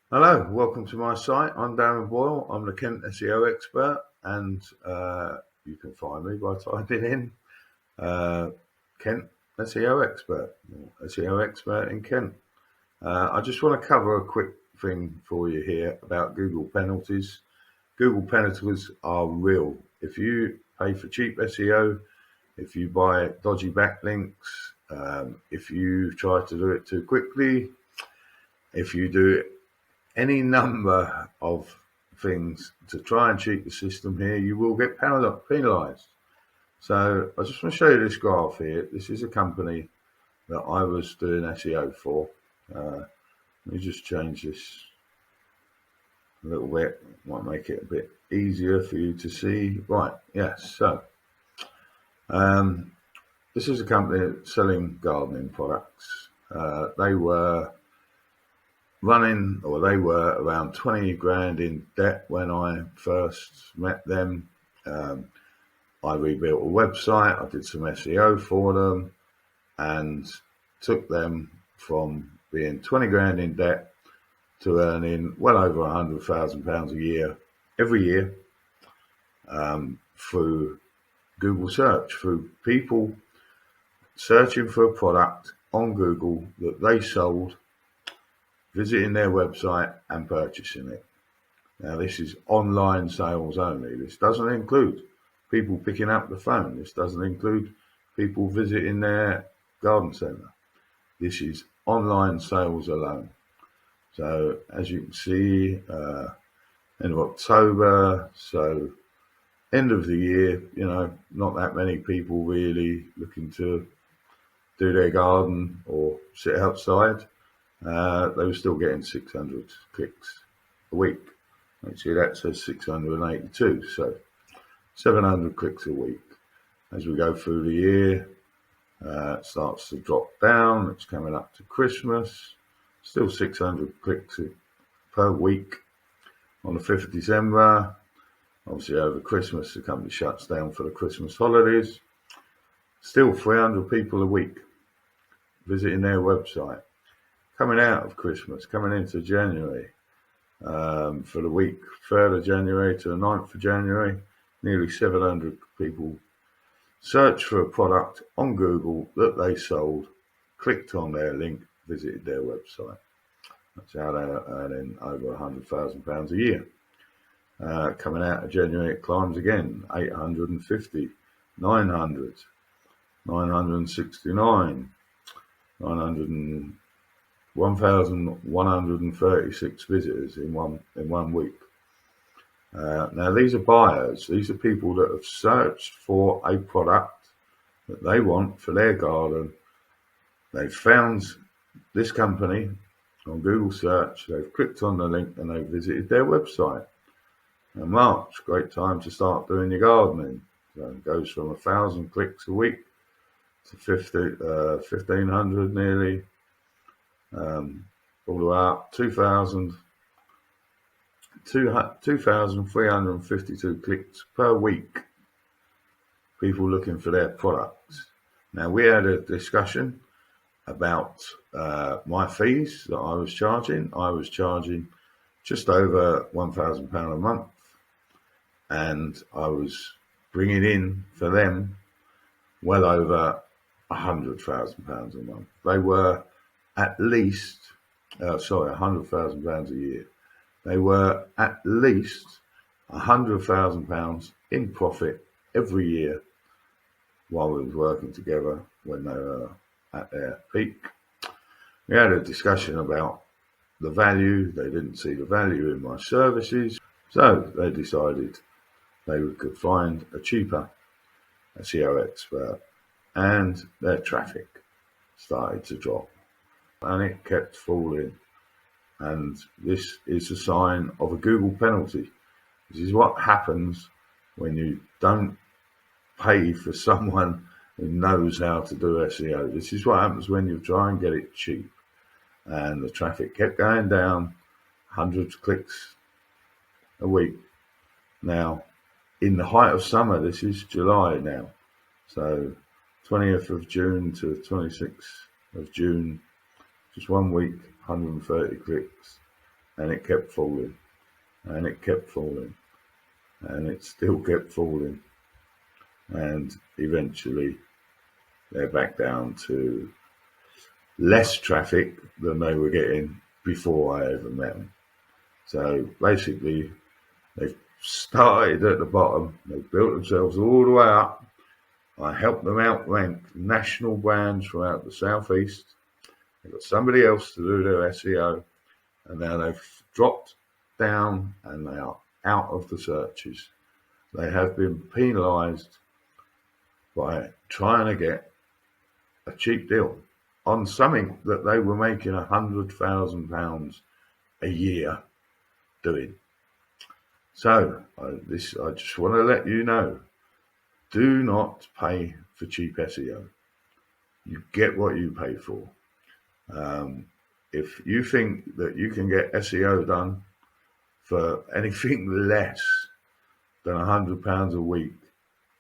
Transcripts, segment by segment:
Hello, welcome to my site. I'm Darren Boyle. I'm the Kent SEO expert, and you can find me by typing in Kent SEO expert, or SEO expert in Kent. I just want to cover a quick thing for you here about Google penalties. Google penalties are real. If you pay for cheap SEO, if you buy dodgy backlinks, if you try to do it too quickly, if you do any number of things to try and cheat the system here, you will get penalised. So I just want to show you this graph here. This is a company that I was doing SEO for. Let me just change this a little bit. Might make it a bit easier for you to see. Right, yes. So this is a company selling gardening products. They were around 20 grand in debt when I first met them. I rebuilt a website, I did some SEO for them, and took them from being 20 grand in debt to earning well over £100,000 a year, every year, through Google search, through people searching for a product on Google that they sold, visiting their website and purchasing it. Now, this is online sales only. This doesn't include people picking up the phone. This doesn't include people visiting their garden centre. This is online sales alone. So, as you can see, end of October, so end of the year, not that many people really looking to do their garden or sit outside. They were still getting 600 clicks a week. Actually, that says 682, so 700 clicks a week. As we go through the year, it starts to drop down. It's coming up to Christmas. Still 600 clicks per week. On the 5th of December, obviously over Christmas, the company shuts down for the Christmas holidays. Still 300 people a week visiting their website. Coming out of Christmas, coming into January, for the week 3rd of January to the 9th of January, nearly 700 people searched for a product on Google that they sold, clicked on their link, visited their website. That's how they're earning over £100,000 a year. Coming out of January, it climbs again, 850, 900, 969, 1,136 visitors in one week. Now, these are buyers. These are people that have searched for a product that they want for their garden. They've found this company on Google search. They've clicked on the link and they've visited their website. Now, March, great time to start doing your gardening. So it goes from 1,000 clicks a week to 1,500 nearly. All the way up 2,352 clicks per week. People looking for their products. Now, we had a discussion about my fees that I was charging. I was charging just over £1,000 a month, and I was bringing in for them well over £100,000 a month. They were at least, £100,000 a year. They were at least £100,000 in profit every year while we was working together when they were at their peak. We had a discussion about the value. They didn't see the value in my services, so they decided they could find a cheaper SEO expert, and their traffic started to drop, and it kept falling. And this is a sign of a Google penalty. This is what happens when you don't pay for someone who knows how to do SEO. This is what happens when you try and get it cheap. And the traffic kept going down, hundreds of clicks a week. Now, in the height of summer, this is July now. So 20th of June to 26th of June, just 1 week, 130 clicks. and it kept falling, and it kept falling, and it still kept falling, and eventually they're back down to less traffic than they were getting before I ever met them. So basically, they've started at the bottom, they've built themselves all the way up. I helped them outrank national brands throughout the southeast. They've got somebody else to do their SEO, and now they've dropped down and they are out of the searches. They have been penalised by trying to get a cheap deal on something that they were making £100,000 a year doing. So I just want to let you know, do not pay for cheap SEO. You get what you pay for. If you think that you can get SEO done for anything less than £100 a week,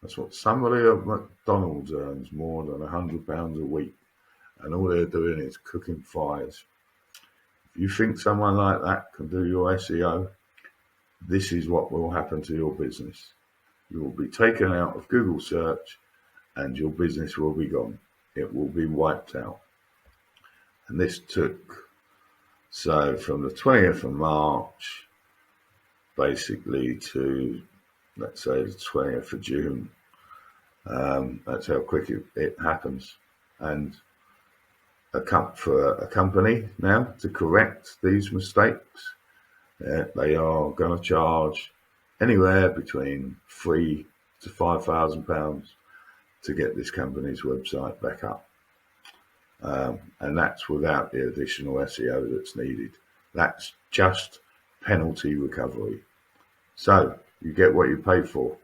that's what somebody at McDonald's earns, more than £100 a week, and all they're doing is cooking fries. If you think someone like that can do your SEO, this is what will happen to your business. You will be taken out of Google search and your business will be gone. It will be wiped out. And this took, so from the 20th of March, basically to, let's say, the 20th of June. That's how quick it happens. And for a company now to correct these mistakes, they are going to charge anywhere between £3,000 to £5,000 to get this company's website back up. And that's without the additional SEO that's needed. That's just penalty recovery. So you get what you pay for.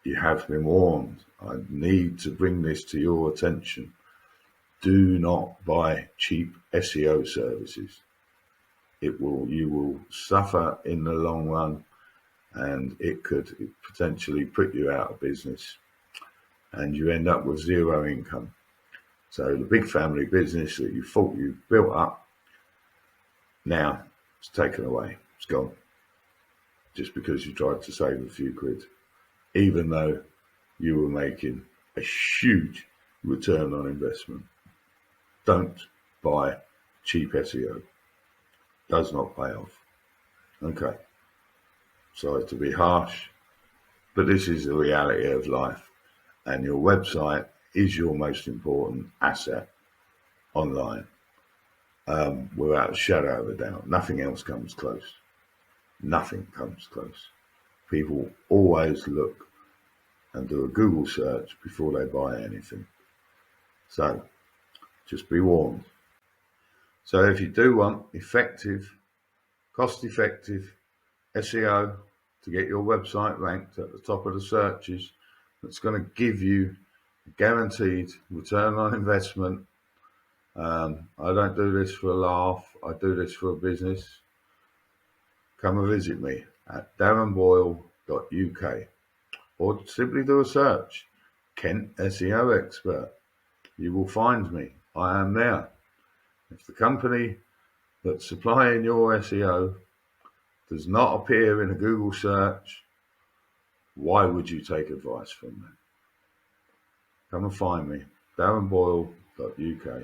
You have been warned. I need to bring this to your attention. Do not buy cheap SEO services. You will suffer in the long run, and it could potentially put you out of business, and you end up with zero income. So the big family business that you thought you built up, now it's taken away. It's gone. Just because you tried to save a few quid, even though you were making a huge return on investment. Don't buy cheap SEO. Does not pay off. Okay. Sorry to be harsh, but this is the reality of life, and your website is your most important asset online, without a shadow of a doubt. Nothing else comes close. Nothing comes close. People always look and do a Google search before they buy anything. So just be warned. So if you do want effective, cost-effective SEO to get your website ranked at the top of the searches, that's going to give you a guaranteed return on investment. I don't do this for a laugh. I do this for a business. Come and visit me at darrenboyle.uk, or simply do a search, Kent SEO Expert. You will find me. I am there. If the company that's supplying your SEO does not appear in a Google search, why would you take advice from them? Come and find me, darrenboyle.uk.